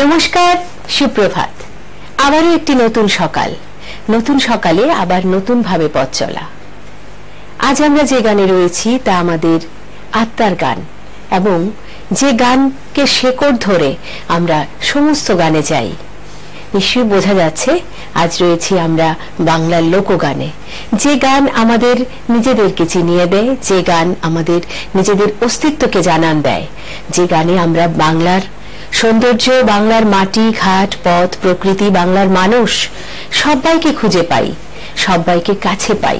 নমস্কার, সুপ্রভাত। আবারও একটি নতুন সকাল, নতুন সকালে আবার নতুন ভাবে পথ চলা। আজ আমরা যে গানে রয়েছি তা আমাদের আত্মার গান, এবং যে গানকে শেকড় ধরে আমরা সমস্ত গানে যাই। নিশ্চয়ই বোঝা যাচ্ছে আজ রয়েছি আমরা বাংলার লোকগানে, যে গান আমাদের নিজেদেরকে চিনিয়ে দেয়, যে গান আমাদের নিজেদের অস্তিত্বকে জানান দেয়, যে গানে আমরা বাংলার সৌন্দর্য, বাংলার মাটি ঘাট পথ প্রকৃতি, বাংলার মানুষ সবাইকে খুঁজে পাই, সবাইকে কাছে পাই।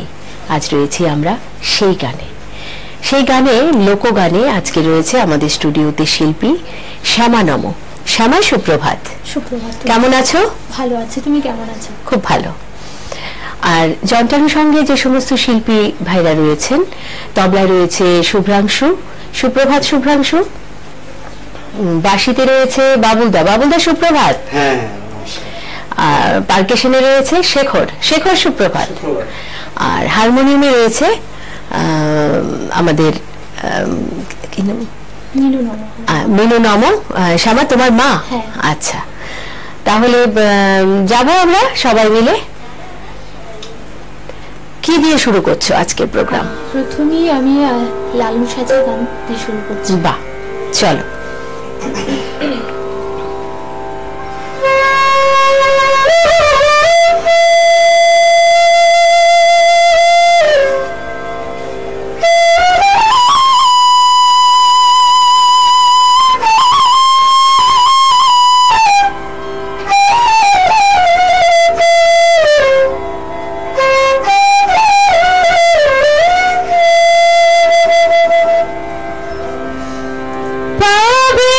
আজ রয়েছি আমরা সেই গানে, সেই গানে লোকগানে। আজকে রয়েছে আমাদের স্টুডিওতে শিল্পী শ্যামা নম। শ্যামা, সুপ্রভাত। সুপ্রভাত। কেমন আছো? ভালো আছি, তুমি কেমন আছো? খুব ভালো। আর যন্ত্রাংশ সঙ্গে যে সমস্ত শিল্পী ভাইরা রয়েছেন, তবলায় রয়েছে শুভ্রাংশু। সুপ্রভাত শুভ্রাংশু। বাঁশিতে রয়েছে বাবুলদা। বাবুলদা, সুপ্রভাত। আর পার্কেশনে রয়েছে শেখর। শেখর, সুপ্রভাত। আর হারমোনিয়ামে রয়েছে আমাদের কি নাম? মিনু নম। শ্যামা, তোমার মা? আচ্ছা, তাহলে যাব আমরা সবাই মিলে। কি দিয়ে শুরু করছো আজকের প্রোগ্রাম? প্রথমেই আমি লালন সাজা গান দিয়ে শুরু করছি। বাহ, চলো। পাবে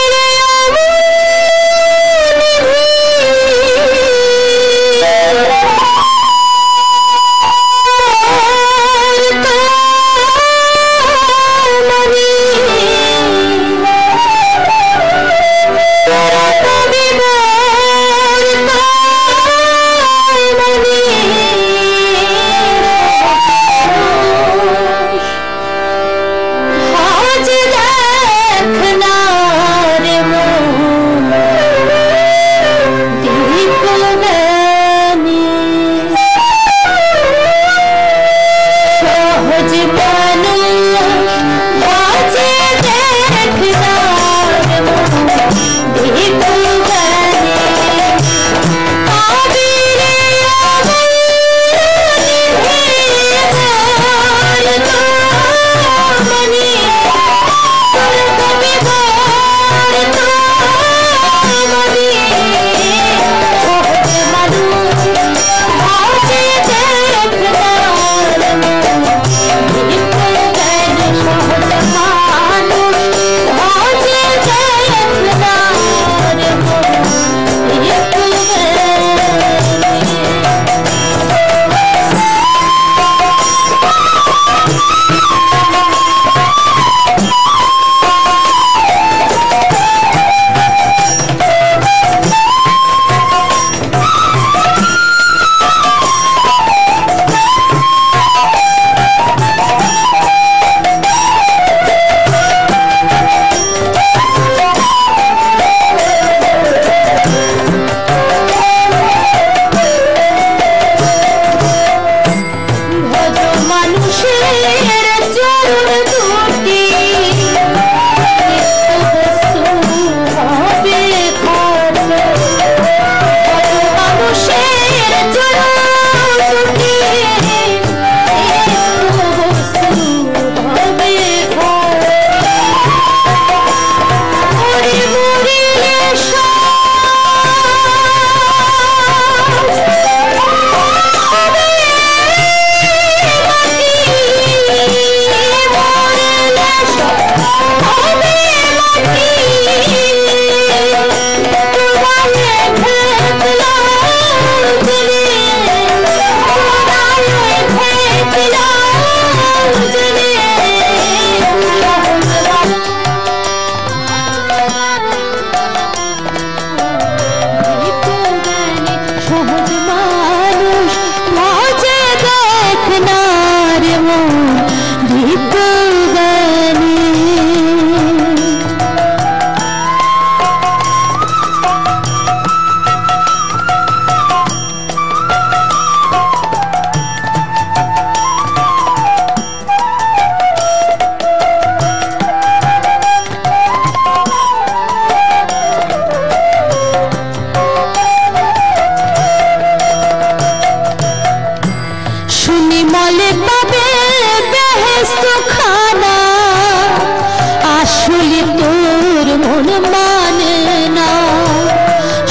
মন মানে না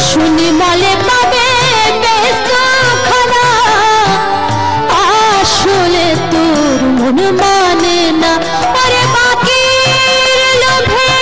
শুনি বলে পাবে ব্যস্ত খানা আসলে তোর মন মানে না আরে বাকির লোভে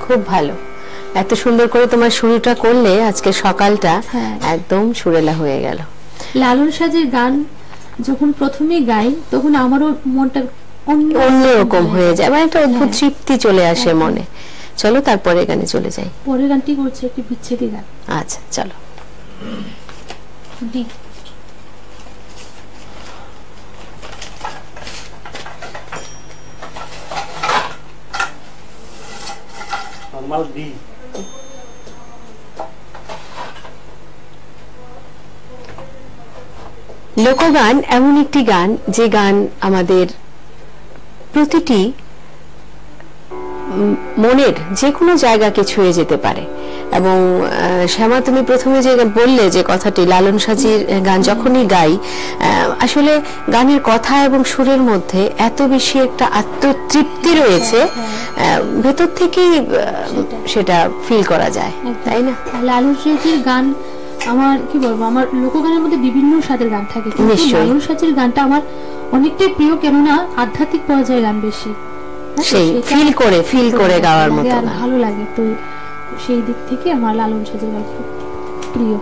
খুব ভালো এত সুন্দর করে তোমার শুরুটা করলে আজকে সকালটা একদম সুরেলা হয়ে গেল লালন সাজের গান যখন প্রথমে গাই তখন আমারও মনটা অন্যরকম হয়ে যায় মানে একটা অদ্ভুত তৃপ্তি চলে আসে মনে চলো তারপরে গানে চলে যাই পরের গানটি করছে একটি বিচ্ছেদি গান আচ্ছা চলো লোকগান এমন একটি গান যে গান আমাদের প্রতিটি মনের যে কোনো জায়গাকে ছুঁয়ে যেতে পারে এবং শ্যামা তুমি প্রথমে যে বললে যে কথাটি লালন সাজির গান যখনই গাই আসলে গানের কথা এবং সুরের মধ্যে এত বেশি একটা আত্মতৃপ্তি রয়েছে ভেতর থেকেই সেটা ফিল করা যায় তাই না লালন সাজির গান আমার কি বলবো আমার লোকগানের মধ্যে বিভিন্ন স্বাদের গান থাকে লালন সাজির গানটা আমার অনেকটাই প্রিয় কেননা আধ্যাত্মিক পর্যায়ের গান বেশি সেই ফিল করে গাওয়ার মতো ভালো লাগে তো সেই দিক থেকে আমার লালন সাজির গান খুব প্রিয়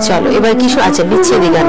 চলো এবার কিছু আছে বিচ্ছেদি গান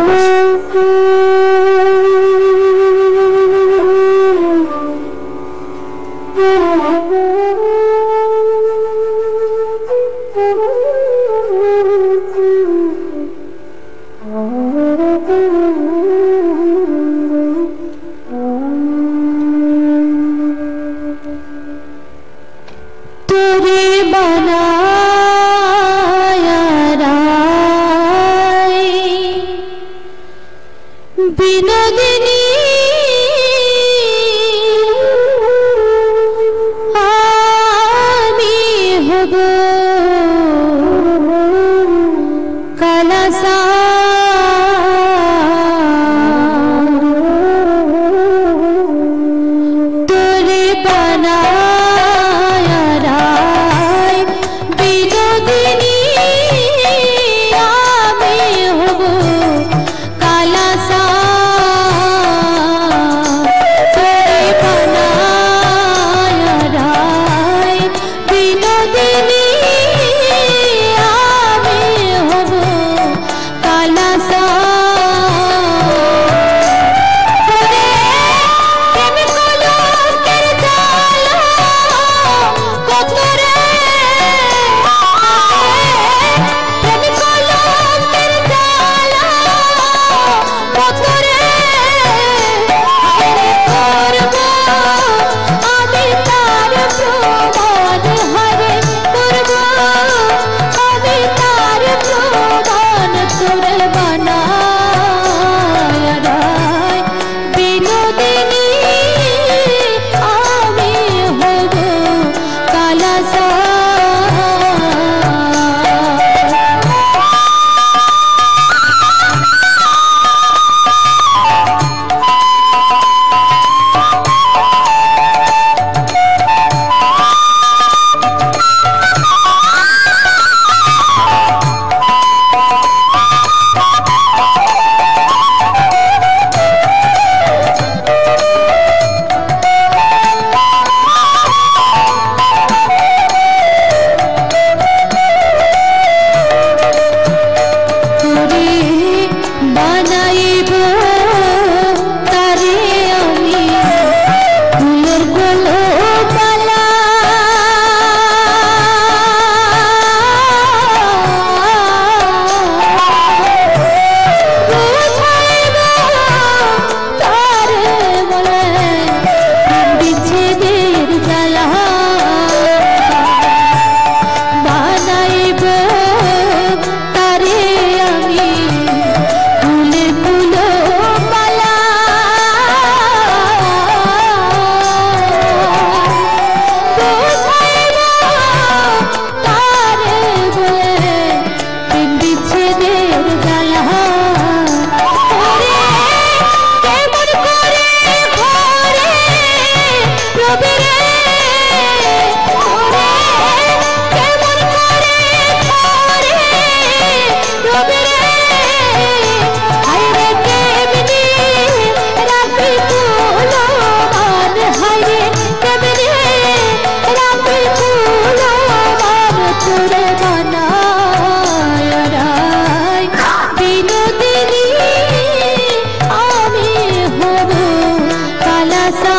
सा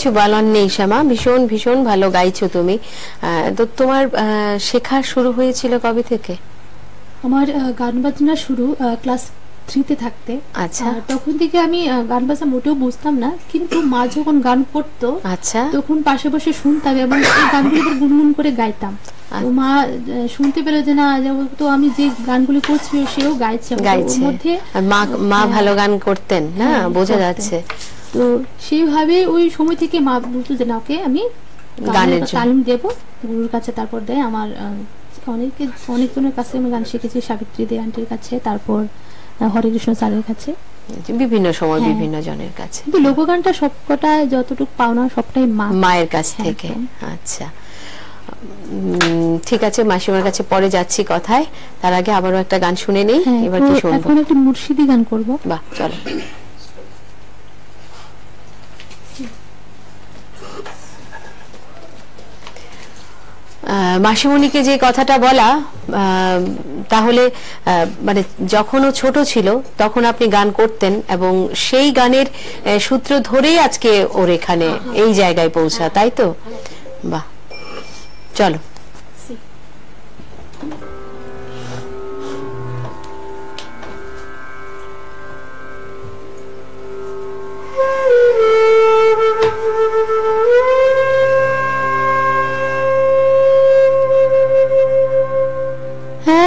কিছু বলার নেই শ্যামা, ভীষণ ভীষণ ভালো গাইছো তুমি। তো তোমার শেখা শুরু হয়েছিল কবে থেকে? আমার গান বাজনা শুরু ক্লাস 3-তে থাকতে। আচ্ছা। তখন থেকে আমি গান বাজনা মোটেও বুঝতাম না, কিন্তু মা যখন গান করতো আচ্ছা তখন পাশে বসে শুনতাম এবং এই গানগুলো গুনগুন করে গাইতাম। তো মা শুনতে পেল যে না, তো আমি যে গানগুলি করছি সেও গাইছে। মধ্যে মা ভালো গান করতেন না, বোঝা যাচ্ছে। তো সেইভাবে ওই সময় থেকে মা বলতো যে না, ওকে আমি গানের তালিম দেবো গুরুর কাছে। তারপর দেয় আমার অনেকজনের কাছে আমি গান শিখেছি, সাবিত্রী দে আন্টির কাছে, তারপর হরেকৃষ্ণ স্যারের কাছে, বিভিন্ন সময় বিভিন্ন জনের কাছে। কিন্তু লোকগানটা সবকটা যতটুকু পাওনা সবটাই মায়ের কাছ থেকে। আচ্ছা ঠিক আছে, মাসিমার কাছে পরে যাচ্ছি কথায়, তার আগে আবারও একটা গান শুনে নেই। এবার কি শুনবো? এখন একটা মুর্শিদি গান করব। বাহ, চলো। মাসিমণিকে যে কথাটা বলা, তাহলে মানে যখন ও ছোট ছিল তখন আপনি গান করতেন এবং সেই গানের সূত্র ধরেই আজকে ওর এখানে এই জায়গায় পৌঁছা, তাই তো? বাহ, চলো।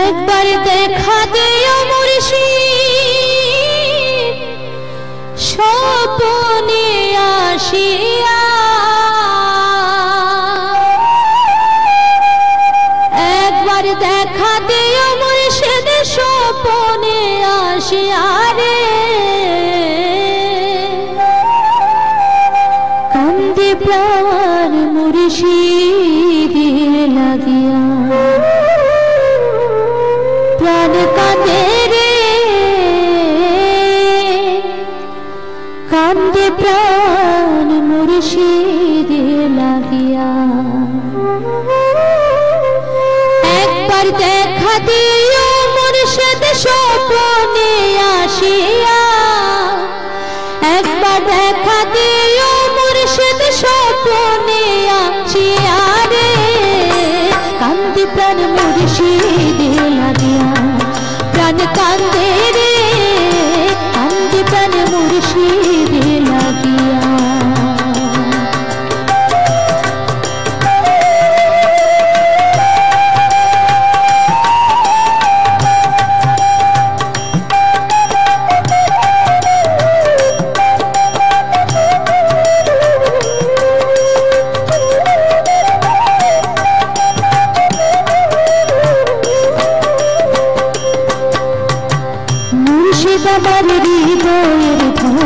একবার দেখা দিও মুর্শিদ স্বপ্নে আসিয়া, একবার দেখা দিও মুর্শিদ স্বপ্নে আসিয়া রে, কান্দে প্রাণ মুর্শিদের লাগিয়া, প্রাণ কাঁদে রে, কান্দে প্রাণ মুর্শিদে লাগিয়া। একবার দেখা দিও মুর্শিদ স্বপ্নে আসিয়া, একবার দেখা দিও মুর্শিদ স্বপ্নে আসিয়া রে, কান্দে প্রাণ মুর্শিদে লাগিয়া, প্রাণ কান্দে রে, কান্দে প্রাণ মুর্শিদে লাগিয়া। আমার হৃদয়ের ধন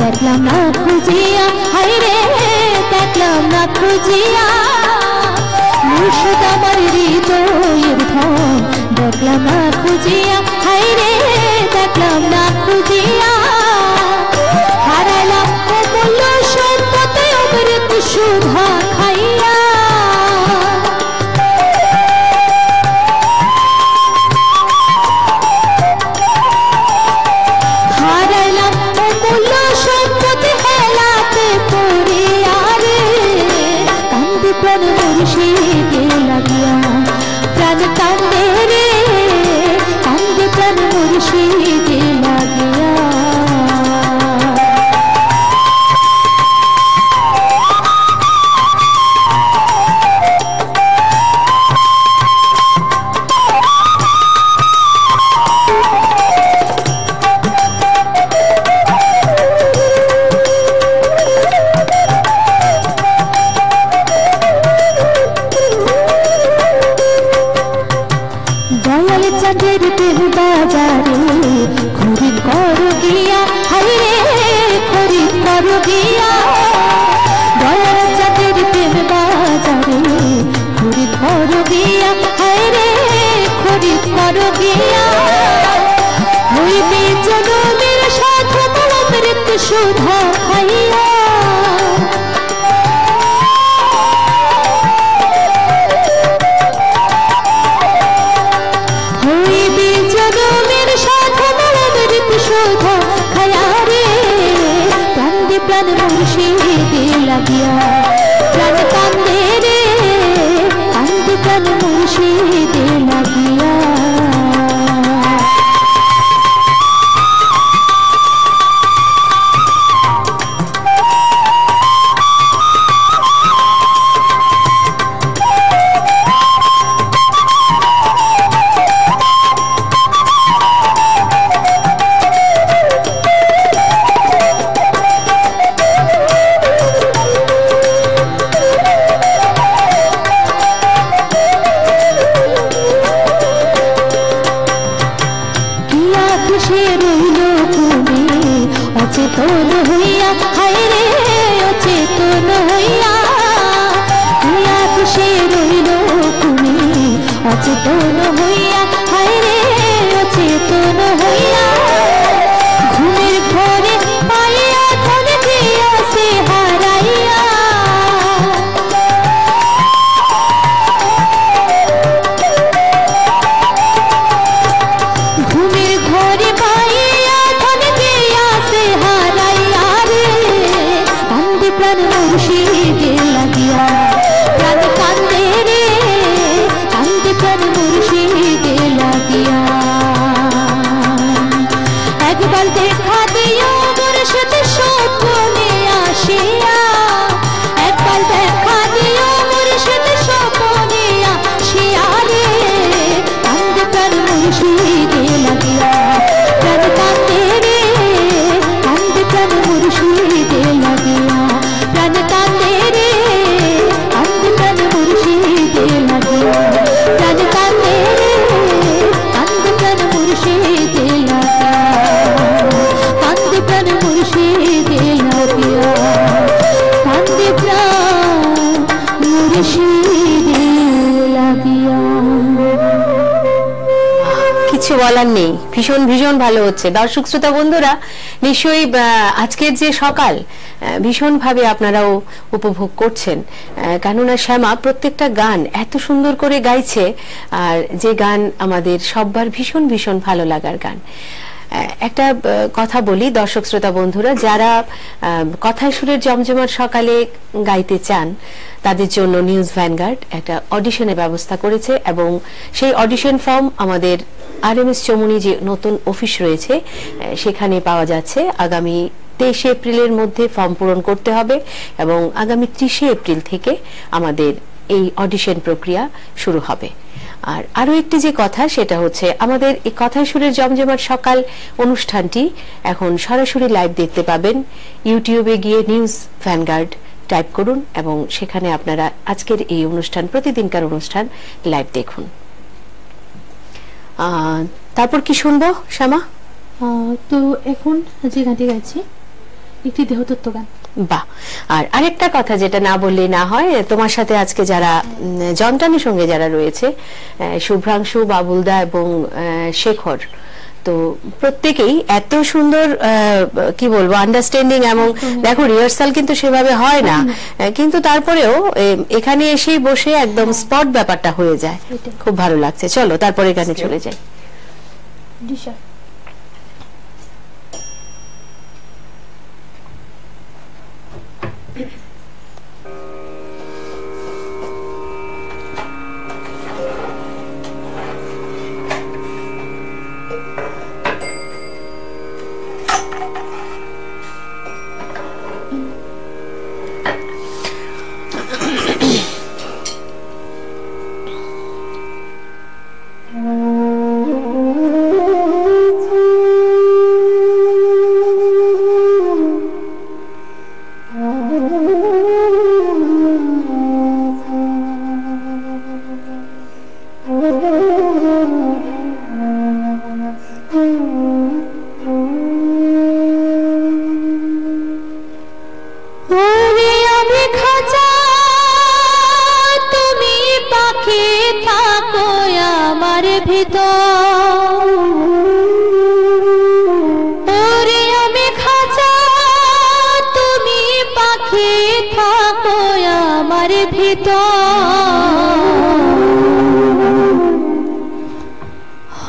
দেখলাম না খুঁজিয়া, হায় রে দেখলাম না খুঁজিয়া, মুর্শিদ আমার হৃদয়ের ধন দেখলাম না খুঁজিয়া, হায় রে দেখলাম না খুঁজিয়া, হারালাম অমূল্য সম্পদ অমৃত সুধা খাইয়া, প্রাণ মুর্শিদে লাগিয়া, প্রাণ কান্দে রে, কান্দে প্রাণ মুর্শিদে লাগিয়া। চাঁদের তেল বাজারে খরিদ করো গিয়া, হায় রে খরিদ করো গিয়া, দয়াল চাঁদের তেল বাজারে খরিদ করো গিয়া, হায় রে খরিদ করো গিয়া, হইবে জনমের সাথে অমৃত সুধা খাইয়া, প্রাণ মুর্শিদে লাগিয়া প্রাণ কান্দে রে কান্দে প্রাণ মুর্শিদে লাগিয়া অচেতন হইয়া হায় রে অচেতন হইয়া হিয়া খুশি রইল তুমি অচেতন হইয়া হায় রে অচেতন হইয়া ঘুমের ঘরে পাইয়া ধন দিয়া সে হারাইয়া ঘুমের ঘরে পাইয়া ধন দিয়া সে হারাইয়া রে কান্দে প্রাণ মুর্শিদে লাগিয়া প্রাণ কান্দে রে কান্দে প্রাণ মুর্শিদে লাগিয়া একবার দেখা দিও মুর্শিদ স্বপ্নে আসিয়া একবার দেখা দিও মুর্শিদ স্বপ্নে আসিয়া রে কান্দে প্রাণ মুর্শিদে লাগিয়া প্রাণ কান্দে রে কান্দে প্রাণ মুর্শিদে লাগিয়া প্রাণ কান্দে রে কান্দে প্রাণ মুর্শিদে লাগিয়া প্রাণ কান্দে রে কান্দে প্রাণ মুর্শিদে লাগিয়া কান্দে প্রাণ মুর্শিদে লাগিয়া কান্দে প্রাণ মুর্শিদে লাগিয়া কিছু বলার নেই, ভীষণ ভীষণ ভালো হচ্ছে। দর্শক শ্রোতা বন্ধুরা নিশ্চয়ই আজকের যে সকাল ভীষণভাবে আপনারাও উপভোগ করছেন, কেননা শ্যামা প্রত্যেকটা গান এত সুন্দর করে গাইছে, আর যে গান আমাদের সবার ভীষণ ভীষণ ভালো লাগার গান। একটা কথা বলি দর্শক শ্রোতা বন্ধুরা, যারা কথায় সুরের জমজমাট সকালে গাইতে চান তাদের জন্য নিউজ ভ্যানগার্ড একটা অডিশনের ব্যবস্থা করেছে, এবং সেই অডিশন ফর্ম আমাদের RMS চৌমুহনী যে নতুন অফিস রয়েছে সেখানে পাওয়া যাচ্ছে। আগামী 23 এপ্রিলের মধ্যে ফর্ম পূরণ করতে হবে এবং আগামী 30 এপ্রিল থেকে আমাদের এই অডিশন প্রক্রিয়া শুরু হবে। আর আরো একটি যে কথা সেটা হচ্ছে আমাদের এই কথায় সুরের জমজমাট সকাল অনুষ্ঠানটি এখন সরাসরি লাইভ দেখতে পাবেন। ইউটিউবে গিয়ে নিউজ ভ্যানগার্ড টাইপ করুন এবং সেখানে আপনারা আজকের এই অনুষ্ঠান, প্রতিদিনকার অনুষ্ঠান লাইভ দেখুন। তারপর কি শুনবো শ্যামা? তো এখন যে গানটি গাইছি একটি দেহতত্ত্ব গান। বাহ, আর আরেকটা কথা যেটা না বললে না হয়, তোমার সাথে আজকে যারা জন্টানের সঙ্গে যারা রয়েছে, শুভ্রাংশু, বাবুলদা এবং শেখর, তো প্রত্যেকেই এত সুন্দর কি বলবো আন্ডারস্ট্যান্ডিং, এবং দেখো রিহার্সাল কিন্তু সেভাবে হয় না, কিন্তু তারপরেও এখানে এসেই বসে একদম স্পট ব্যাপারটা হয়ে যায়, খুব ভালো লাগছে। চলো তারপরে এখানে চলে যাই।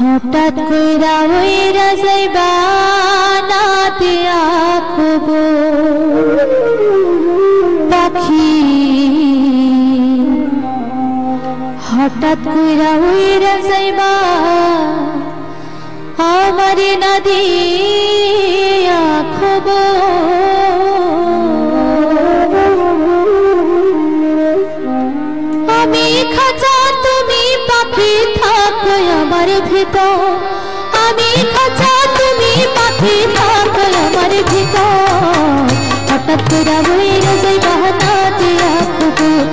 হঠাৎ কইরা ওইরা যাইবা না দিয়া খবর হঠাৎ কইরা উইরা যাইবা আমারে না দিয়া খবর আমি খাঁচা তুমি পাখি থাকো আমার ভিতর আমি খাঁচা তুমি পাখি থাকো আমার ভিতর হঠাৎ কইরা উইরা যাইবা না দিয়া খবর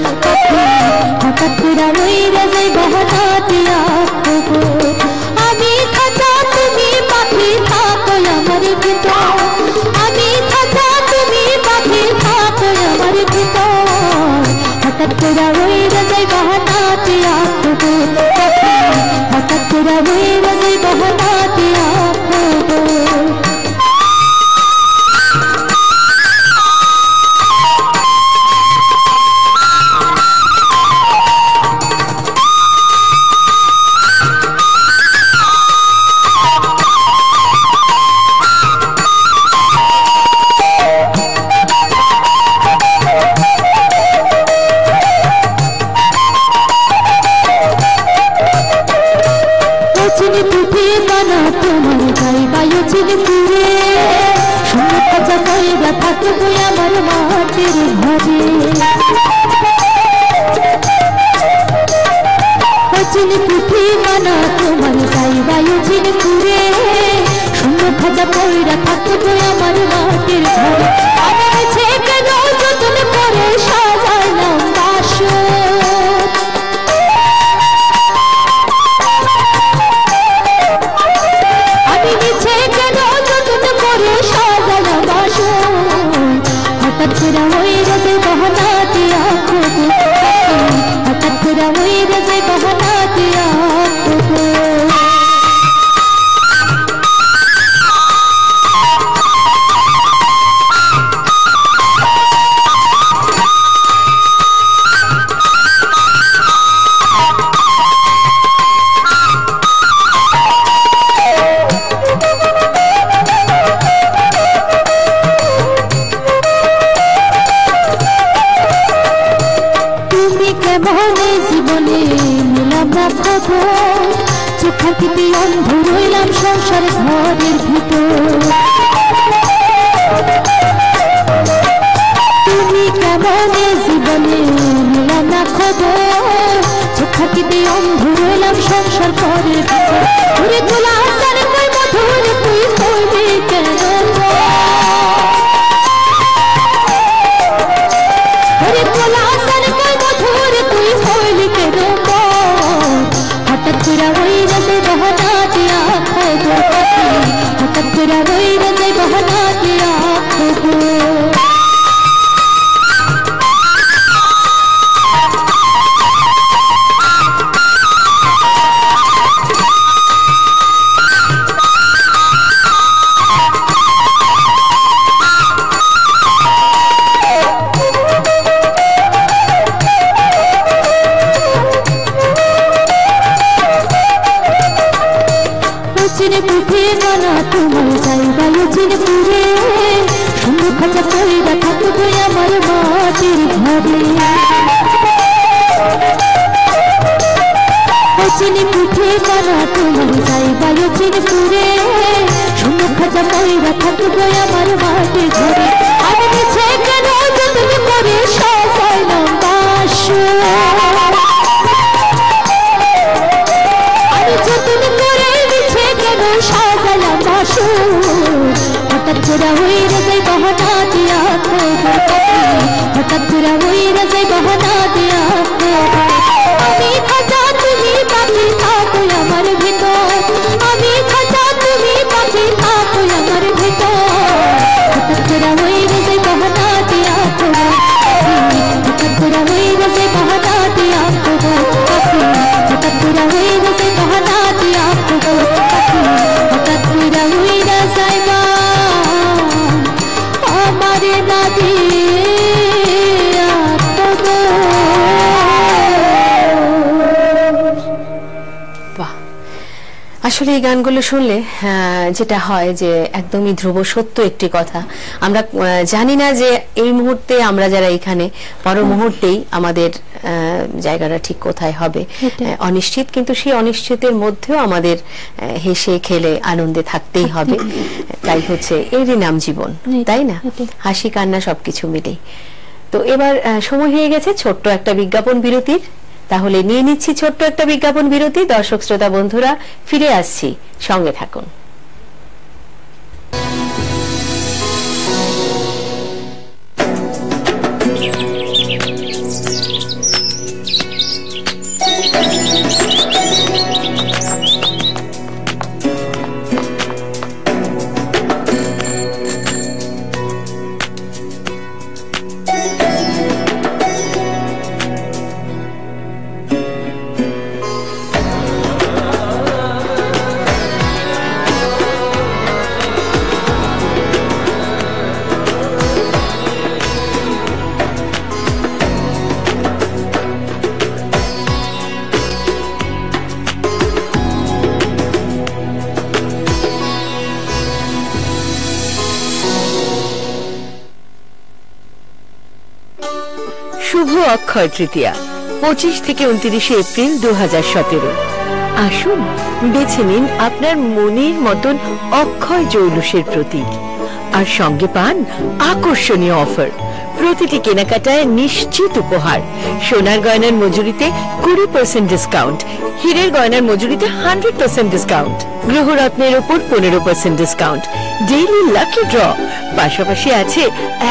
হঠাৎ কইরা উইরা যাইবা না দিয়া খবর আমি খাঁচা তুমি পাখি থাকো আমার ভিতর আমি খাঁচা তুমি পাখি থাকো আমার ভিতর হঠাৎ কইরা উইরা যাইবা না দিয়া খবর হঠাৎ কইরা উইরা যাইবা না দিয়া খবর আসলে এই গানগুলো শুনলে যেটা হয় যে একদমই ধ্রুব সত্য একটি কথা। আমরা জানি না যে এই মুহূর্তে আমরা যারা এখানে পর মুহূর্তেই আমাদের জায়গাটা ঠিক কোথায় হবে, অনিশ্চিত, কিন্তু সেই অনিশ্চিতের মধ্যেও আমাদের হেসে খেলে আনন্দে থাকতেই হবে। তাই হচ্ছে এরই নাম জীবন, তাই না? হাসি কান্না সবকিছু মিলেই। তো এবার সময় হয়ে গেছে ছোট্ট একটা বিজ্ঞাপন বিরতির। তাহলে নিয়ে নিচ্ছি ছোট্ট একটা বিজ্ঞাপন বিরতি। দর্শক শ্রোতা বন্ধুরা, ফিরে আসছি, সঙ্গে থাকুন। শুভ অক্ষয় তৃতীয়া 25 থেকে 29 এপ্রিল 2017। আসুন বেছে নিন আপনার মনের মতন অক্ষয় জৌলুসের প্রতীক, আর সঙ্গে পান আকর্ষণীয় অফার। প্রতিটি কেনাকাটায় নিশ্চিত উপহার। সোনার গয়নার মজুরিতে 20% ডিসকাউন্ট, হীরের গয়নার মজুরিতে 100% ডিসকাউন্ট, গ্রহরত্নের উপর 15% ডিসকাউন্ট, ডেইলি লাকি ড্র। পাশাপাশি আছে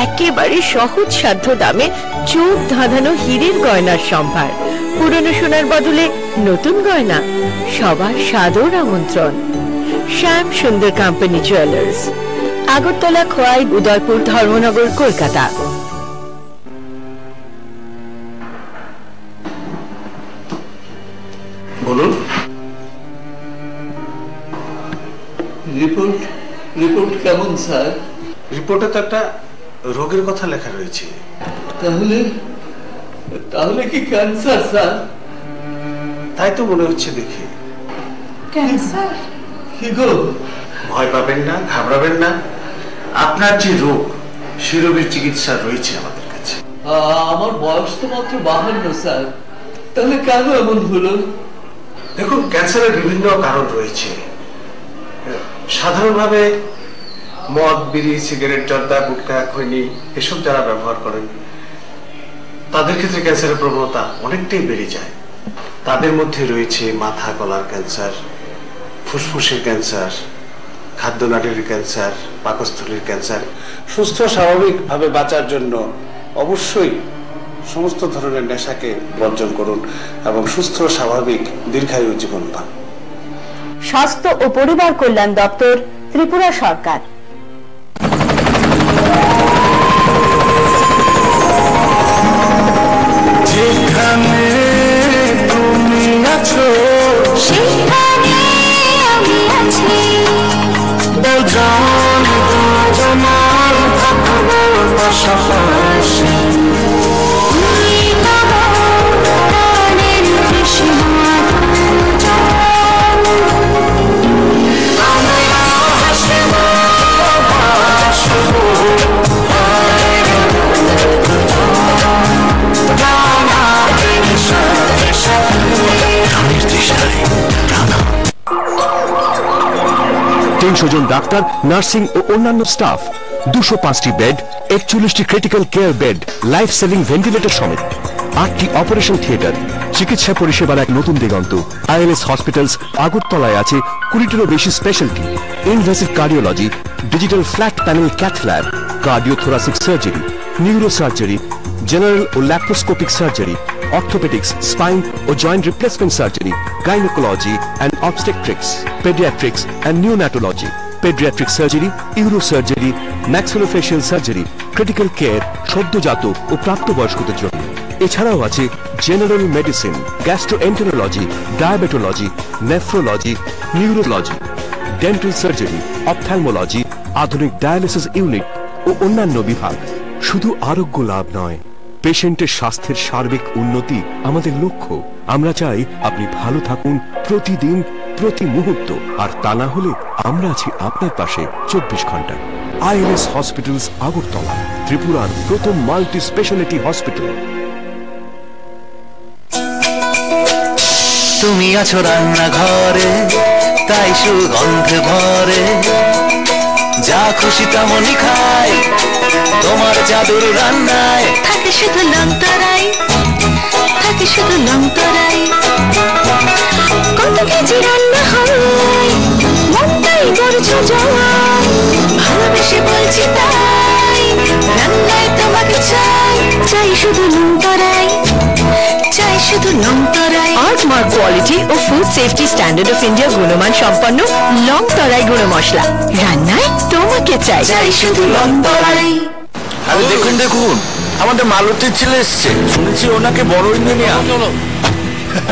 একেবারে সহজ সাধ্য দামে চোখ ধাঁধানো হীরের গয়নার সম্ভার। পুরনো সোনার বদলে নতুন গয়না, সবার সাদর আমন্ত্রণ। শ্যাম সুন্দর কোম্পানি জুয়েলার্স, আগরতলা, খোয়াই, উদয়পুর, ধর্মনগর, কলকাতা। বলুন। রিপোর্ট কেমন স্যার? রিপোর্টে তো একটা রোগের কথা লেখা রয়েছে। তাহলে কি ক্যান্সার স্যার? তাই তো মনে হচ্ছে দেখে। ক্যান্সার? কি গো? ভয় পাবেন না, ঘাবড়াবেন না। আপনার যে রোগ, সে রোগের চিকিৎসা রয়েছে আমাদের কাছে। আমার বয়স তো মাত্র 52 স্যার। তাহলে কেন এমন হলো? দেখুন, ক্যান্সারের বিভিন্ন কারণ রয়েছে। সাধারণভাবে মদ, বিড়ি, সিগারেট, জর্দা, গুটখা, খৈনি এসব যারা ব্যবহার করেন তাদের ক্ষেত্রে ক্যান্সারের প্রবণতা অনেকটাই বেড়ে যায়। তাদের মধ্যে রয়েছে মাথা গলার ক্যান্সার, ফুসফুসের ক্যান্সার, খাদ্যনালীর ক্যান্সার, পাকস্থলীর ক্যান্সার। সুস্থ স্বাভাবিকভাবে বাঁচার জন্য অবশ্যই সমস্ত ধরনের নেশাকে বর্জন করুন এবং সুস্থ স্বাভাবিক দীর্ঘায়ু জীবন পান। স্বাস্থ্য ও পরিবার কল্যাণ দপ্তর, ত্রিপুরা সরকার। যেখানে তুমি আছো সেখানে আমি আছি, দুজনে দুজনার থাকবো পাশাপাশি। তুমি প্রাণের তৃষ্ণা দুজন, আমরা হাসবো বাসবো জন ডাক্তার, নার্সিং ও অন্যান্য স্টাফ, 205টি বেড, 41টি critical care bed, life saving ventilator সমেত 8টি অপারেশন থিয়েটার, চিকিৎসা পরিষেবার এক নতুন দিগন্ত। আইএলএস হসপিটালস আগরতলায় আছে 20টিরও বেশি speciality, invasive cardiology, digital flat panel cath lab, cardiothoracic surgery, neuro surgery, general ও ল্যাপ্রোস্কোপিক সার্জারি, অর্থোপেডিক্স, স্পাইন ও joint replacement surgery, gynaecology and obstetrics, paediatrics and neonatology, paediatric surgery, uro surgery, maxillofacial surgery, critical care সদ্যজাত ও প্রাপ্তবয়স্কদের জন্য। এছাড়াও আছে general medicine, gastroenterology, diabetology, nephrology, neurology, dental surgery, ophthalmology, আধুনিক dialysis unit ও অন্যান্য বিভাগ। শুধু আরোগ্য লাভ নয়, পেশেন্টের স্বাস্থ্যের সার্বিক উন্নতি আমাদের লক্ষ্য। আমরা চাই আপনি ভালো থাকুন, প্রতিদিন প্রতি মুহূর্ত। আর তা না হলে আমরা আছি আপনার পাশে 24 ঘন্টা। ILS হসপিটালস আগরতলা, ত্রিপুরার প্রথম মাল্টি স্পেশালিটি হসপিটাল। তুমি আছো রান্নাঘরে, তাই সুগন্ধে ভরে, যা খুশি তেমনই খাই, তোমার জাদুর রান্নায় থাকে শুধু লংতরাই, থাকে শুধু লংতরাই। কত কেজি রান্না হয়, মনটাই করছো জয়, ভালোবেসে বলছি তাই, রান্নায় তোমাকে চাই, চাই শুধু লংতরাই, চাই শুধু লংতরাই। আর্টমার্ক কোয়ালিটি ও food safety standard of India গুণমান সম্পন্ন লংতরাই গুঁড়ো মশলা, রান্নায় তোমাকে চাই, চাই শুধু লংতরাই। আরে দেখুন দেখুন, আমাদের মালতীর ছেলে এসছে, শুনেছি ওনাকে বড় ইঞ্জিনিয়ার।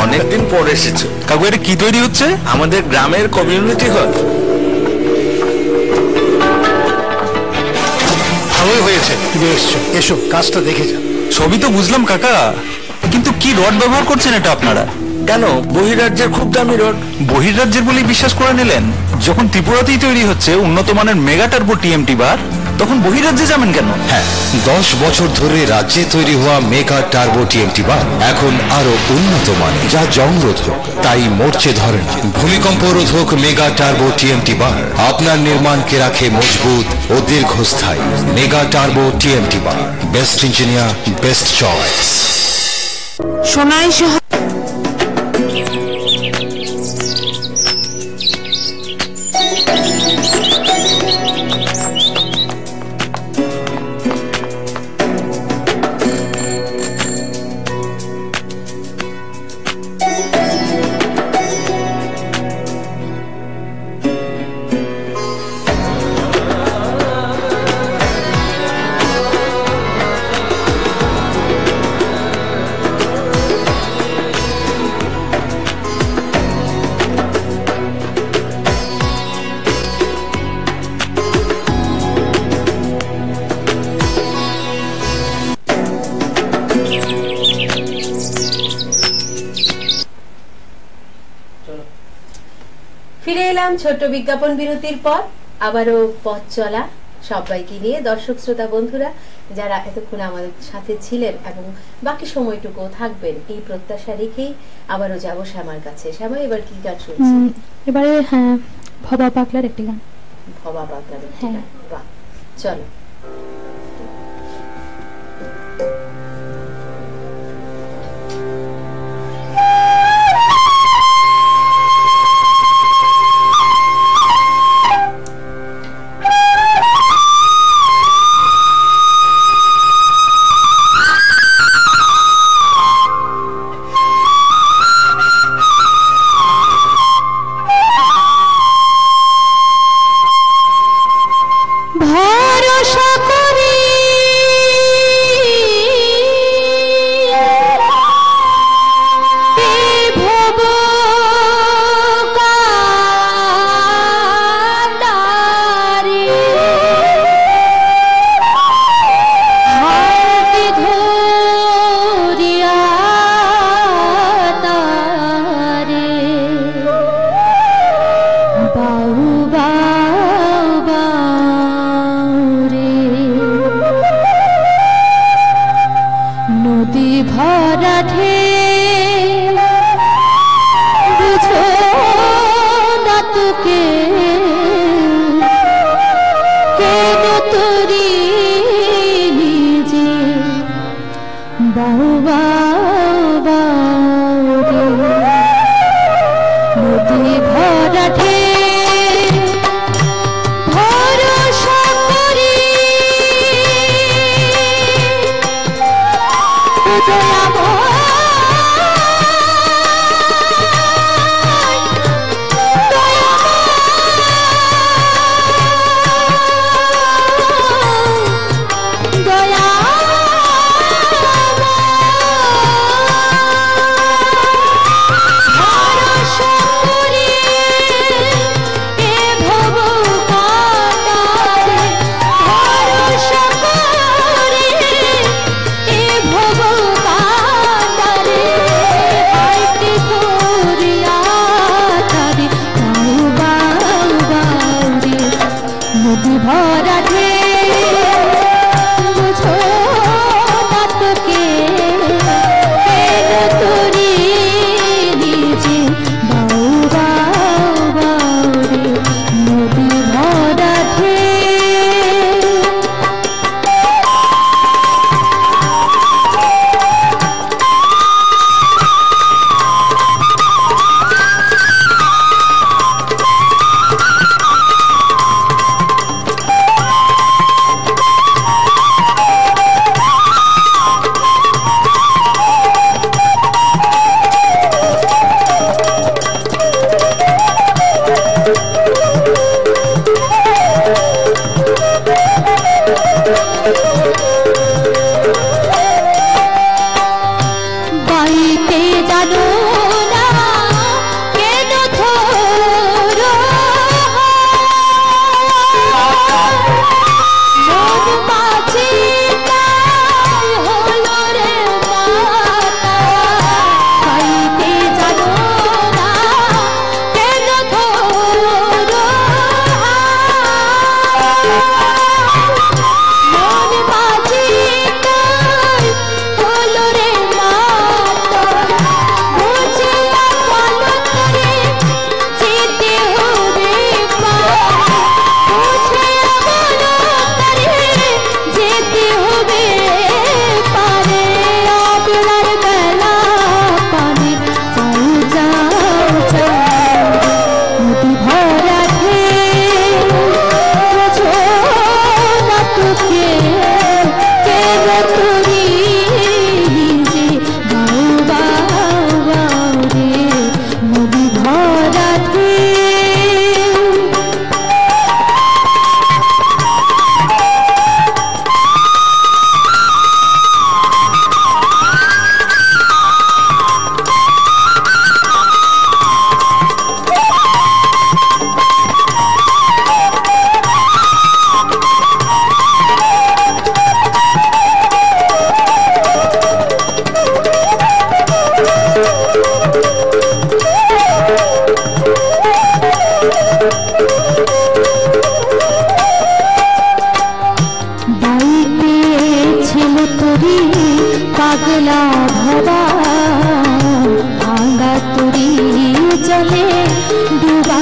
অনেকদিন পর এসেছে। কাকু এটা কি তৈরি হচ্ছে? আমাদের গ্রামের কমিউনিটি হল। ভালোই হয়েছে তুমি এসছো, এসো কাজটা দেখে যাও। সবই তো বুঝলাম কাকা, কিন্তু কি রড ব্যবহার করছেন এটা আপনারা? কেন, বহিরাজ্যের খুব দামি রড। বহিরাজ্যের বলেই বিশ্বাস করে নিলেন? যখন ত্রিপুরাতেই তৈরি হচ্ছে উন্নত মানের মেগা টার্বো টিএমটি বার, তখন বহিরাজ্যে যাবেন কেন? হ্যাঁ, 10 বছর ধরে রাজ্যে তৈরি হওয়া মেগা টার্বো টিএমটি বার এখন আরো উন্নত মানের, যা জং রোধক, তাই মরচে ধরে না। ভূমিকম্প রোধক মেগা টার্বো টিএমটি বার আপনার নির্মাণকে রাখে মজবুত ও দীর্ঘস্থায়ী। মেগা টার্বো টিএমটি বার, best engineer, best choice. Sonai ফিরে এলাম ছোট্ট বিজ্ঞাপন বিরতির পর। আবারও পথ চলা সবাইকে নিয়ে, দর্শক শ্রোতা বন্ধুরা যারা এতক্ষণ আমাদের সাথে ছিলেন এবং বাকি সময়টুকু থাকবেন এই প্রত্যাশা রেখেই আবারও যাব শ্যামার কাছে। শ্যামা, এবার কি গান শুনছি? এবারে হ্যাঁ, ভবা পাগলার একটি গান। ভবা পাগলার একটি গান, বাহ, চলো। পাগলা ভবা ভাঙা তুরি জলে ডুবা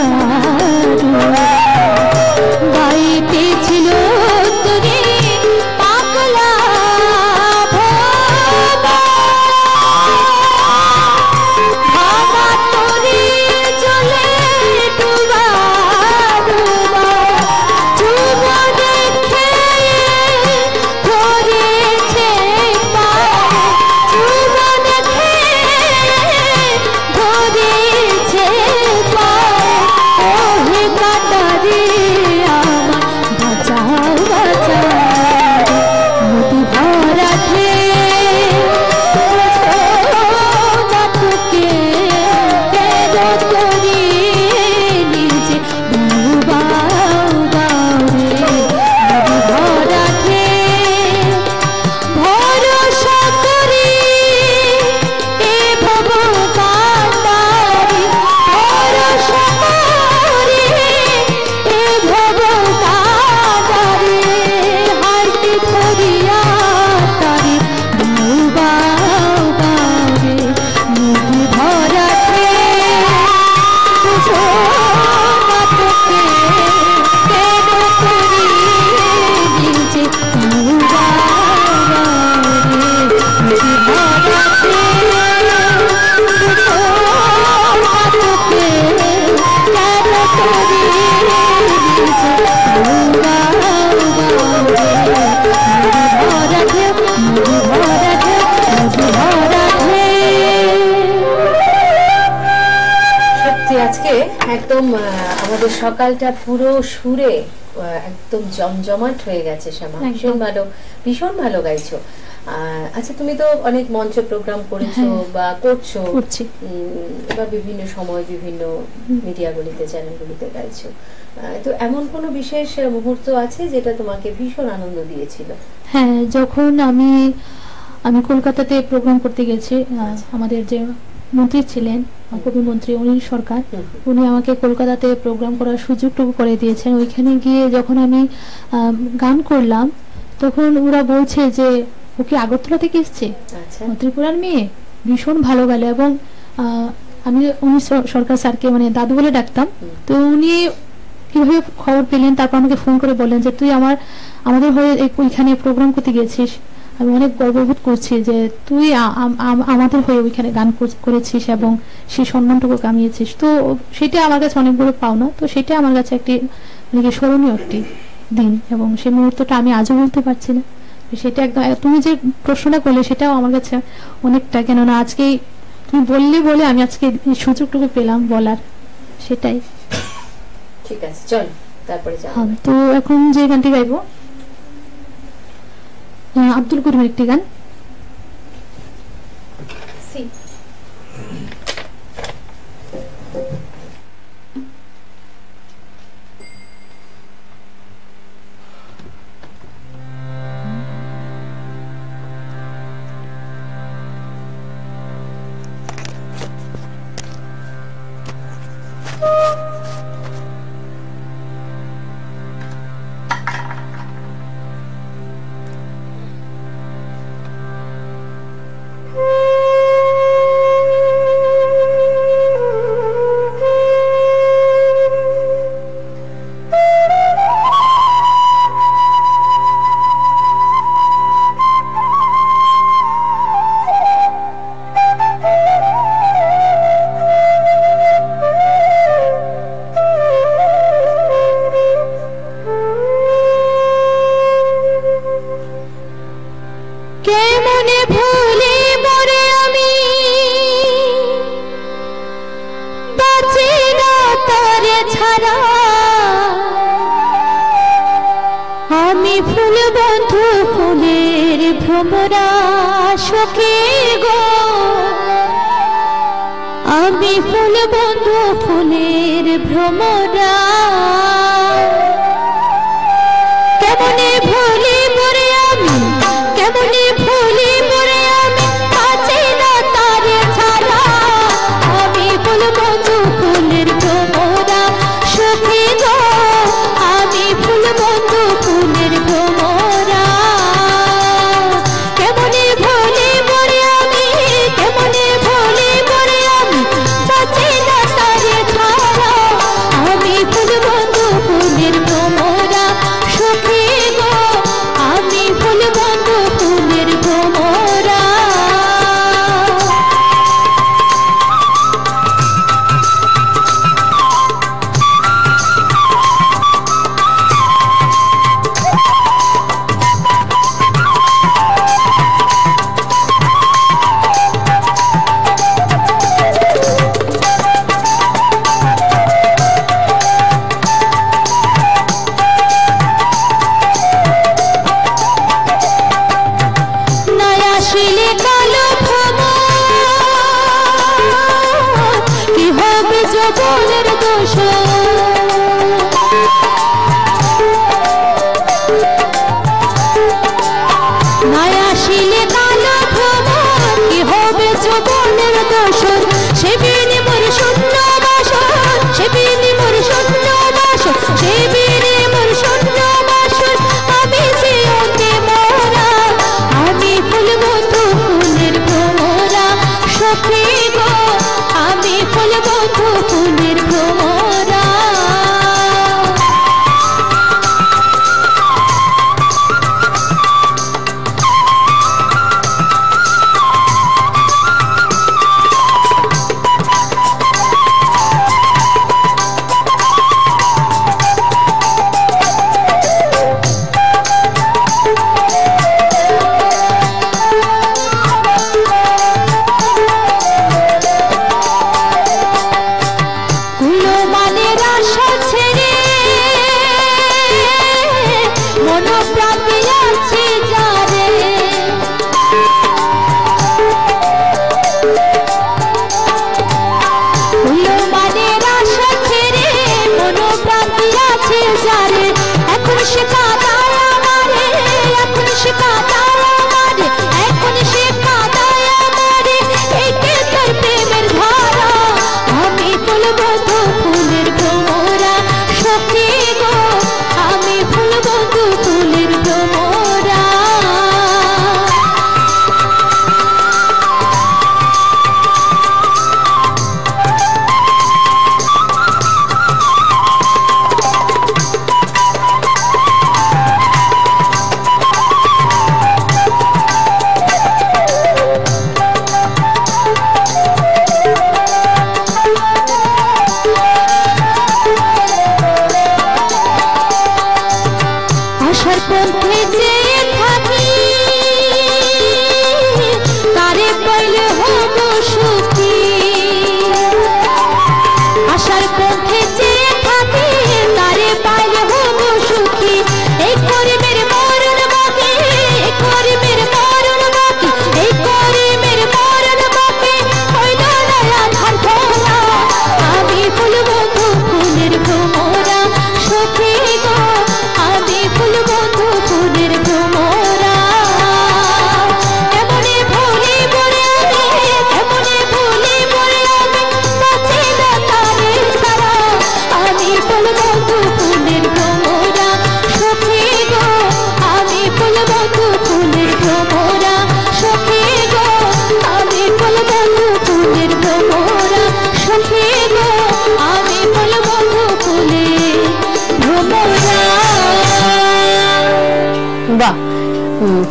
গাইতে ছিল তুরি পাগলা ভবা ভাঙা তুরি জলে ডুবা ডুবা চুব দেখে ধরেছে চুব দেখে ধরেছে ওহে কাটারে আমার বাঁচাও বাঁচাও নদী ভরাতে তোকে তেরো করি নিজে বাউ বাউ রে নদী ভরাতে ভরসা করি এ ভব কান্ডারি ভরসা করি এ ভব কান্ডারি হাইতে ধরিয়া তারি বাউ বাউ রে নদী ভরাতে বুঝো না তোকে কেন করি নিজে সত্যি আজকে একদম আমাদের সকালটা পুরো সুরে একদম জমজমাট হয়ে গেছে শ্যামা। ভীষণ ভালো গাইছো। আচ্ছা, তুমি তো অনেক মঞ্চ প্রোগ্রাম করেছো বা করছো, এবার বিভিন্ন সময় বিভিন্ন মিডিয়াগুলিতে চ্যানেলগুলিতে গাইছো, তো এমন কোনো বিশেষ মুহূর্ত আছে যেটা তোমাকে ভীষণ আনন্দ দিয়েছিল? হ্যাঁ, যখন আমি কলকাতাতে প্রোগ্রাম করতে গেছি, আমাদের যে মন্ত্রী ছিলেন কবি মন্ত্রী অনিল সরকার, উনি আমাকে কলকাতাতে প্রোগ্রাম করার সুযোগটুকু করে দিয়েছেন। ওইখানে গিয়ে যখন আমি গান করলাম তখন ওরা বলছে যে ওকে আগরতলা থেকে এসছে, ত্রিপুরার মেয়ে, ভীষণ ভালো গেল। এবং আমি অনিল সরকার স্যারকে মানে দাদু বলে ডাকতাম, তো উনি কিভাবে খবর পেলেন তারপর আমাকে ফোন করে বললেন যে তুই আমাদের হয়ে ওইখানে প্রোগ্রাম করতে গেছিস, আমি অনেক গর্ববোধ করছি যে তুই আমাদের হয়ে ওইখানে গান করেছিস এবং সেই সম্মানটুকু কামিয়েছিস। তো সেটা আমার কাছে অনেক বড় পাওনা, তো সেটা আমার কাছে একটি মানে স্মরণীয় একটি দিন, এবং সেই মুহূর্তটা আমি আজও বলতে পারছি না। সেটা একদম, তুমি যে প্রশ্নটা করলে সেটাও আমার কাছে অনেকটা, কেননা আজকে তুমি বলে আমি আজকে সুযোগটুকু পেলাম বলার, সেটাই। ঠিক আছে, চল তারপরে যাও। তো এখন যে গানটি গাইবো আব্দুল করিমের একটি গান, আমি ফুল বন্ধু ফুলের ভ্রমরা সখী গো, আমি ফুল বন্ধু ফুলের ভ্রমরা, কেমনে ভুলি পরে আমি, কেমনে ভুলি পরে আমি, আছে না তার ছাড়া। আমি ফুল বন্ধু ফুলের ভ্রমরা সখী গো, আমি ফুল বন্ধু ফুলের ভ্রমরা, কেমনে ভুলি পরে সখী গো আমি ফুল বন্ধু ফুলের ভ্রমরা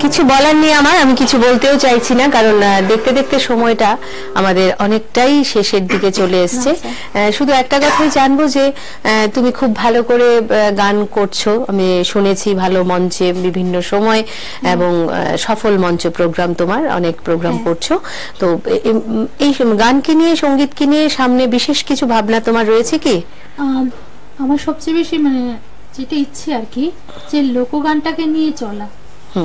কিছু বলার নেই আমার, আমি কিছু বলতেও চাইছি না, কারণ দেখতে দেখতে সময়টা আমাদের অনেকটাই শেষের দিকে চলে এসছে। শুধু একটা কথাই জানবো যে তুমি খুব ভালো করে গান করছো, আমি শুনেছি ভালো মঞ্চে বিভিন্ন সময় এবং সফল মঞ্চ প্রোগ্রাম, তোমার অনেক প্রোগ্রাম করছো। তো এই গানকে নিয়ে, সঙ্গীতকে নিয়ে সামনে বিশেষ কিছু ভাবনা তোমার রয়েছে কি? আমার সবচেয়ে বেশি মানে যেটা ইচ্ছে আর কি, যে লোকগানটাকে নিয়ে চলা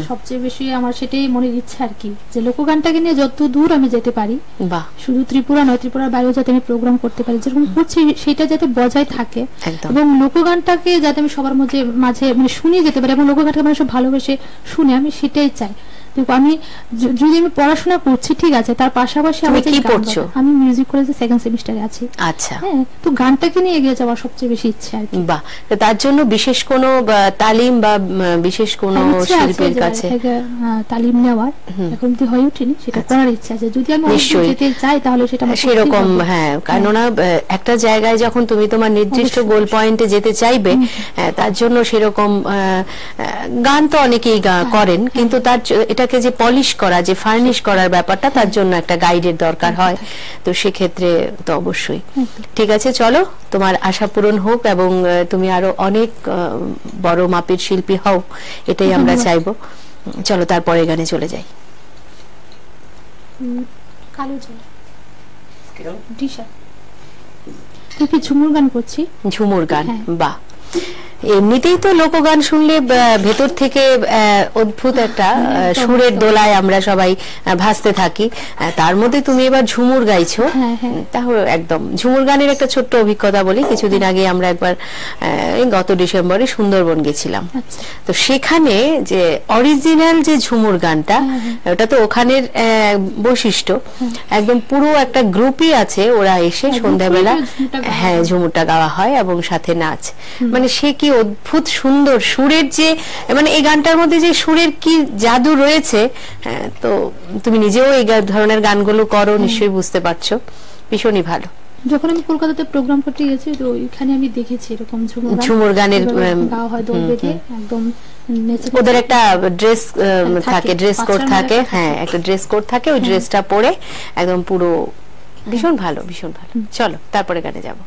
সবচেয়ে বেশি আমার সেটাই মনের ইচ্ছা আর কি, যে লোকগানটাকে নিয়ে যত দূর আমি যেতে পারি, শুধু ত্রিপুরা নয়, ত্রিপুরার বাইরেও যাতে আমি প্রোগ্রাম করতে পারি, যেরকম করছি সেটা যাতে বজায় থাকে এবং লোকগানটাকে যাতে আমি সবার মাঝে মানে শুনিয়ে যেতে পারি এবং লোকগানটাকে মানুষ ভালোবেসে শুনে, আমি সেটাই চাই। আমি যদি আমি পড়াশোনা করছি ঠিক আছে, তার পাশাপাশি আমি মিউজিক কলেজে সেকেন্ড সেমিস্টারে আছি। আচ্ছা, তো গানটাকে নিয়ে এগিয়ে যাওয়ার সবচেয়ে বেশি ইচ্ছে আর কি। বাহ, তার জন্য বিশেষ কোনো তালিম বা বিশেষ কোনো শিল্পীর কাছে তালিম নেওয়ার এখন তো হয়ে ওঠেনি, সেটা করার ইচ্ছা আছে। যদি আমি যেতে চাই তাহলে সেটা সেরকম, হ্যাঁ, কেননা একটা জায়গায় যখন তুমি তোমার নির্দিষ্ট গোল পয়েন্টে যেতে চাইবে, তার জন্য সেরকম গান তো অনেকেই করেন, কিন্তু তার এটাকে যে পলিশ করা, যে ফার্নিশ করার ব্যাপারটা, তার জন্য একটা গাইডের দরকার হয়। তো সেক্ষেত্রে তো অবশ্যই ঠিক আছে, চলো তোমার আশা পূরণ হোক এবং তুমি আরো অনেক বড় মাপের শিল্পী হও, এটাই আমরা চাইবো। চলো তারপরে গানে চলে যাই। ঝুমুর গান করছি। ঝুমুর গান, বাহ। এমনিতেই তো লোকগান শুনলে ভেতর থেকে অদ্ভুত একটা সুরের দোলায় আমরা সবাই ভাসতে থাকি, তার মধ্যে তুমি এবার ঝুমুর গাইছো। তাহলে একদম ঝুমুর গানের একটা ছোট্ট অভিজ্ঞতা বলি। কিছুদিন আগে আমরা একবার গত ডিসেম্বরে সুন্দরবন গেছিলাম, তো সেখানে যে অরিজিনাল যে ঝুমুর গানটা, ওটা তো ওখানের বৈশিষ্ট্য, একদম পুরো একটা গ্রুপই আছে, ওরা এসে সন্ধ্যাবেলা ঝুমুরটা গাওয়া হয় এবং সাথে নাচ, মানে মানে সে কি অদ্ভুত সুন্দর সুরের যে মানে এই গানটার মধ্যে যে সুরের কি জাদু রয়েছে, তো তুমি নিজেও এই ধরনের গানগুলো করো নিশ্চয়ই বুঝতে পারছো, ভীষণই ভালো। যখন আমি কলকাতাতে প্রোগ্রাম করতে গেছি তো ওইখানে আমি দেখেছি এরকম ঝুমুর গানের গাওয়া হয় দল বেঁধে, একদম ওদের একটা ড্রেস থাকে, ড্রেস কোড থাকে, হ্যাঁ একটা ড্রেস কোড থাকে, ওই ড্রেসটা পরে একদম পুরো ভীষণ ভালো, ভীষণ ভালো। চলো তারপরে গানে যাবো।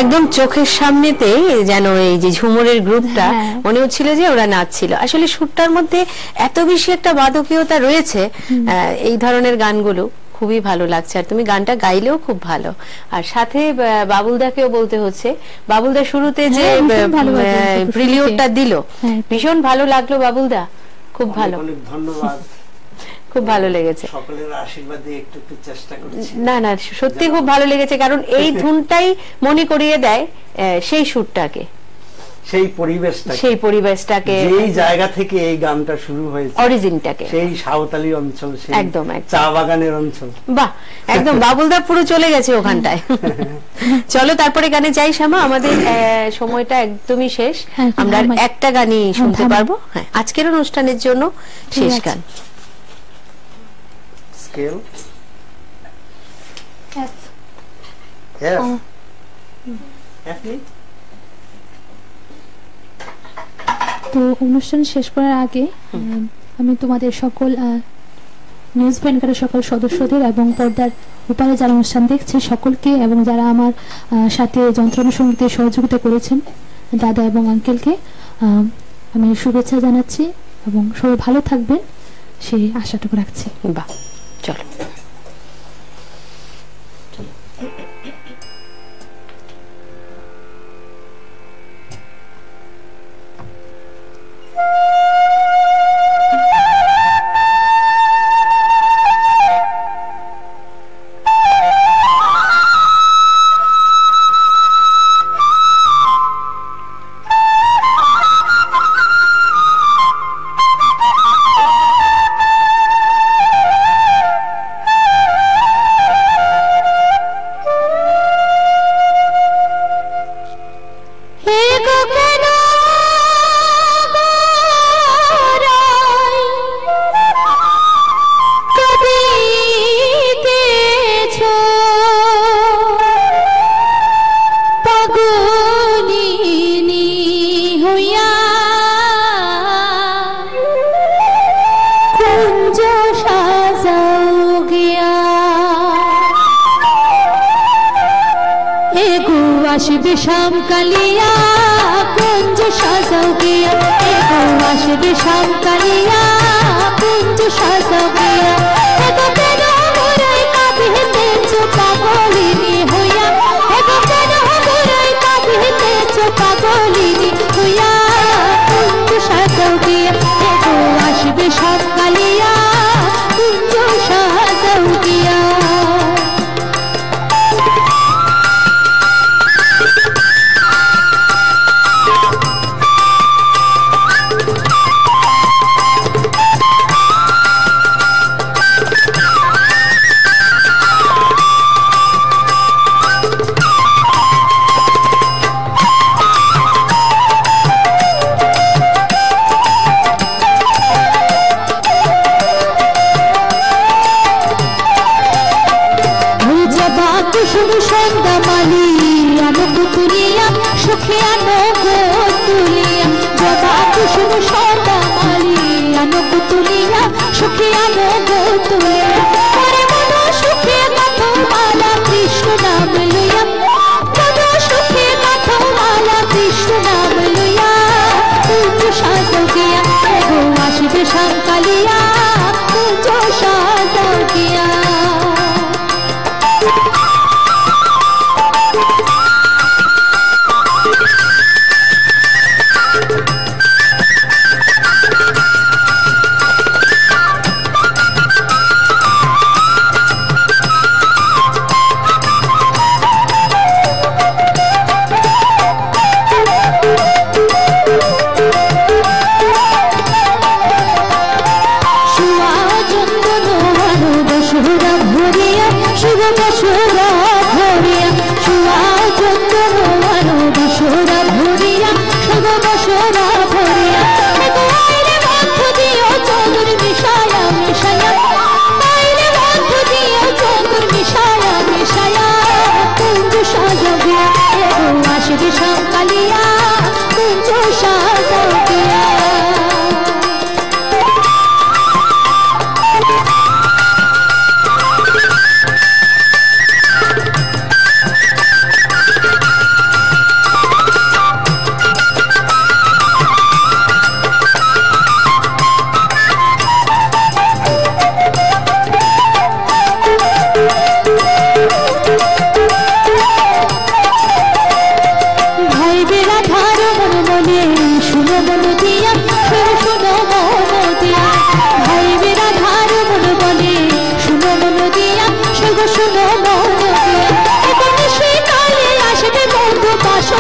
একদম চোখের সামনেতে যেন এই যে ঝুমুরের গ্রুপটা মনে হচ্ছিল যে ওরা নাচছিল। আসলে সুরটার মধ্যে এত বেশি একটা বাদকীয়তা রয়েছে, এই ধরনের গানগুলো খুবই ভালো লাগছে। আর তুমি গানটা গাইলেও খুব ভালো। আর সাথে বাবুলদাকেও বলতে হচ্ছে, বাবুলদা শুরুতে যে প্রিলিউডটা দিল ভীষণ ভালো লাগলো বাবুলদা, খুব ভালো। অনেক ধন্যবাদ খুব ভালো লেগেছে। সকলের আশীর্বাদে একটু একটু চেষ্টা করছি। না না, সত্যি খুব ভালো লেগেছে, কারণ এই ধুনটাই মনে করিয়ে দেয় সেই সুরটাকে, সেই পরিবেশটাকে যেই জায়গা থেকে এই গানটা শুরু হয়েছে, অরিজিনটাকে, সেই সাঁওতালি অঞ্চল, সেই একদম চা বাগানের অঞ্চল। বাহ, একদম বাবুলদা পুরো চলে গেছে ওখানটায়। চলো তারপরে গানে যাই শ্যামা, আমাদের সময়টা একদমই শেষ, আমরা একটা গানই শুনতে পারবো। হ্যাঁ, আজকের অনুষ্ঠানের জন্য শেষ গান। স্কেল এফ এফ এফ তো অনুষ্ঠান শেষ করার আগে আমি তোমাদের সকল নিউজ ব্যাংকের সকল সদস্যদের এবং পর্দার উপারে যারা অনুষ্ঠান দেখছে সকলকে, এবং যারা আমার সাথে যন্ত্রানুষঙ্গীতে সহযোগিতা করেছেন দাদা এবং আঙ্কেলকে আমি শুভেচ্ছা জানাচ্ছি, এবং সবাই ভালো থাকবেন সেই আশাটুকু রাখছি। বাহ, চলো। शाम कलिया कुंज साजाओ गया, आशिक शाम कलिया कुंज साजाओ गया, एगो केनो मुराई काबिते चुपा बोलिनी होया, एगो केनो मुराई काबिते चुपा बोलिनी होया, कुंज साजाओ गया, एगो आशिक शाम कलिया कुंज साजाओ गया।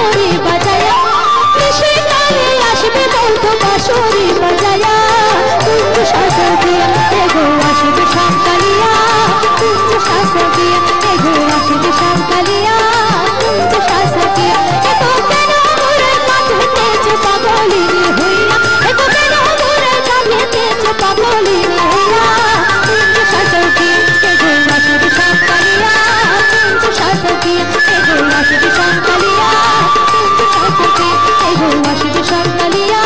বাঁশরি বাজায়া নিশিকালে আসবে বলতো বাঁশরি বাজায়া কুঞ্জ শাসকিয়া এগো আসবে সকালিয়া কুঞ্জ শাসকিয়া এগো আসবে সকালিয়া কুঞ্জ শাসকিয়া এগো কেন মোরে কাঁধেতে পাগলি হইয়া এগো কেন মোরে কাঁধেতে পাগলি হইয়া কুঞ্জ শাসকিয়া এগো আসবে সকালিয়া কুঞ্জ শাসকিয়া এগো আসবে সকালিয়া কুঞ্জ শাসকিয়া এগো আসবে সকালিয়া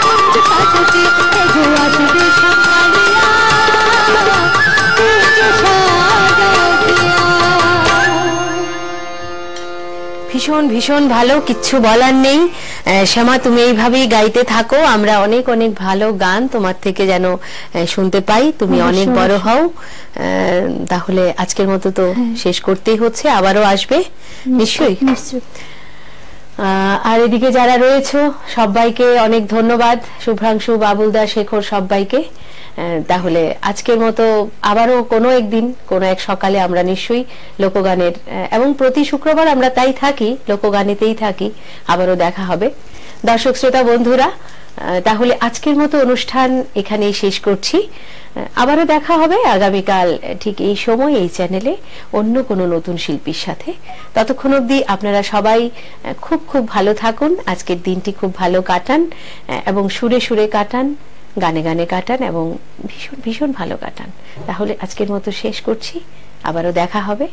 কুঞ্জ শাসকিয়া এগো আসবে সকালিয়া ভীষণ ভীষণ ভালো, কিচ্ছু বলার নেই। শ্যামা, তুমি এইভাবেই গাইতে থাকো, আমরা অনেক অনেক ভালো গান তোমার থেকে যেন শুনতে পাই, তুমি অনেক বড় হও। তাহলে আজকের মতো তো শেষ করতেই হচ্ছে, আবারও আসবে নিশ্চয়ই। আর এদিকে যারা রয়েছে সবাইকে অনেক ধন্যবাদ, শুভ্রাংশু, বাবুলদা, শেখর, সবাইকে। তাহলে আজকের মতো আবারও কোনো একদিন কোনো এক সকালে আমরা নিশ্চয়ই লোকগানের, এবং প্রতি শুক্রবার আমরা তাই থাকি, লোকগানেতেই থাকি, আবারও দেখা হবে। দর্শক শ্রোতা বন্ধুরা, তাহলে আজকের মতো অনুষ্ঠান এখানেই শেষ করছি। আবারও দেখা হবে আগামীকাল ঠিক এই সময় এই চ্যানেলে অন্য কোনো নতুন শিল্পীর সাথে। ততক্ষণ অবধি আপনারা সবাই খুব খুব ভালো থাকুন, আজকের দিনটি খুব ভালো কাটান, এবং সুরে সুরে কাটান, গানে গানে কাটান, এবং ভীষণ ভীষণ ভালো কাটান। তাহলে আজকের মতো শেষ করছি, আবারও দেখা হবে।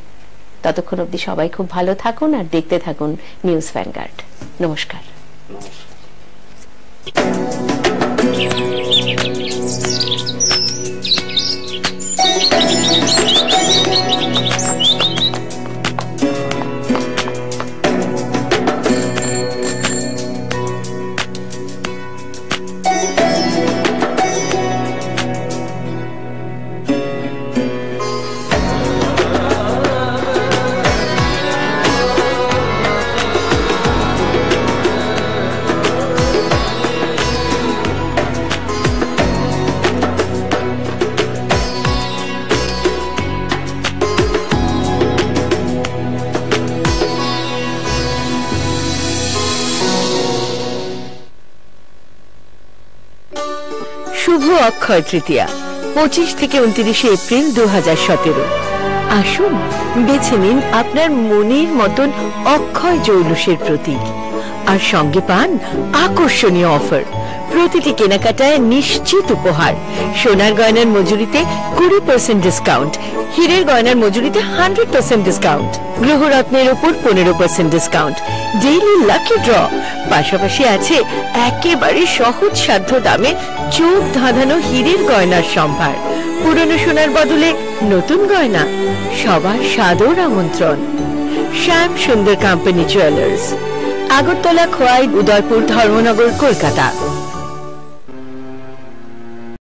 ততক্ষণ অবধি সবাই খুব ভালো থাকুন আর দেখতে থাকুন নিউজ ভ্যানগার্ড। নমস্কার। শুভ অক্ষয় তৃতীয়া 25 থেকে 29 এপ্রিল 2017। আসুন বেছে নিন আপনার মনের মতন অক্ষয় জৌলুসের প্রতীক, আর সঙ্গে পান আকর্ষণীয় অফার। প্রতিটি কেনাকাটায় নিশ্চিত উপহার। সোনার গয়নার মজুরিতে 20% ডিসকাউন্ট, হীরের গয়নার মজুরিতে 100% ডিসকাউন্ট, গ্রহরত্নের উপর 15% ডিসকাউন্ট, ডেইলি লাকি ড্র। পাশাপাশি আছে একেবারে সহজ সাধ্য দামে চোখ ধাঁধানো হীরের গয়নার সম্ভার। পুরনো সোনার বদলে নতুন গয়না, সবার সাদর আমন্ত্রণ। শ্যাম সুন্দর কোম্পানি জুয়েলার্স, আগরতলা, খোয়াই, উদয়পুর, ধর্মনগর, কলকাতা।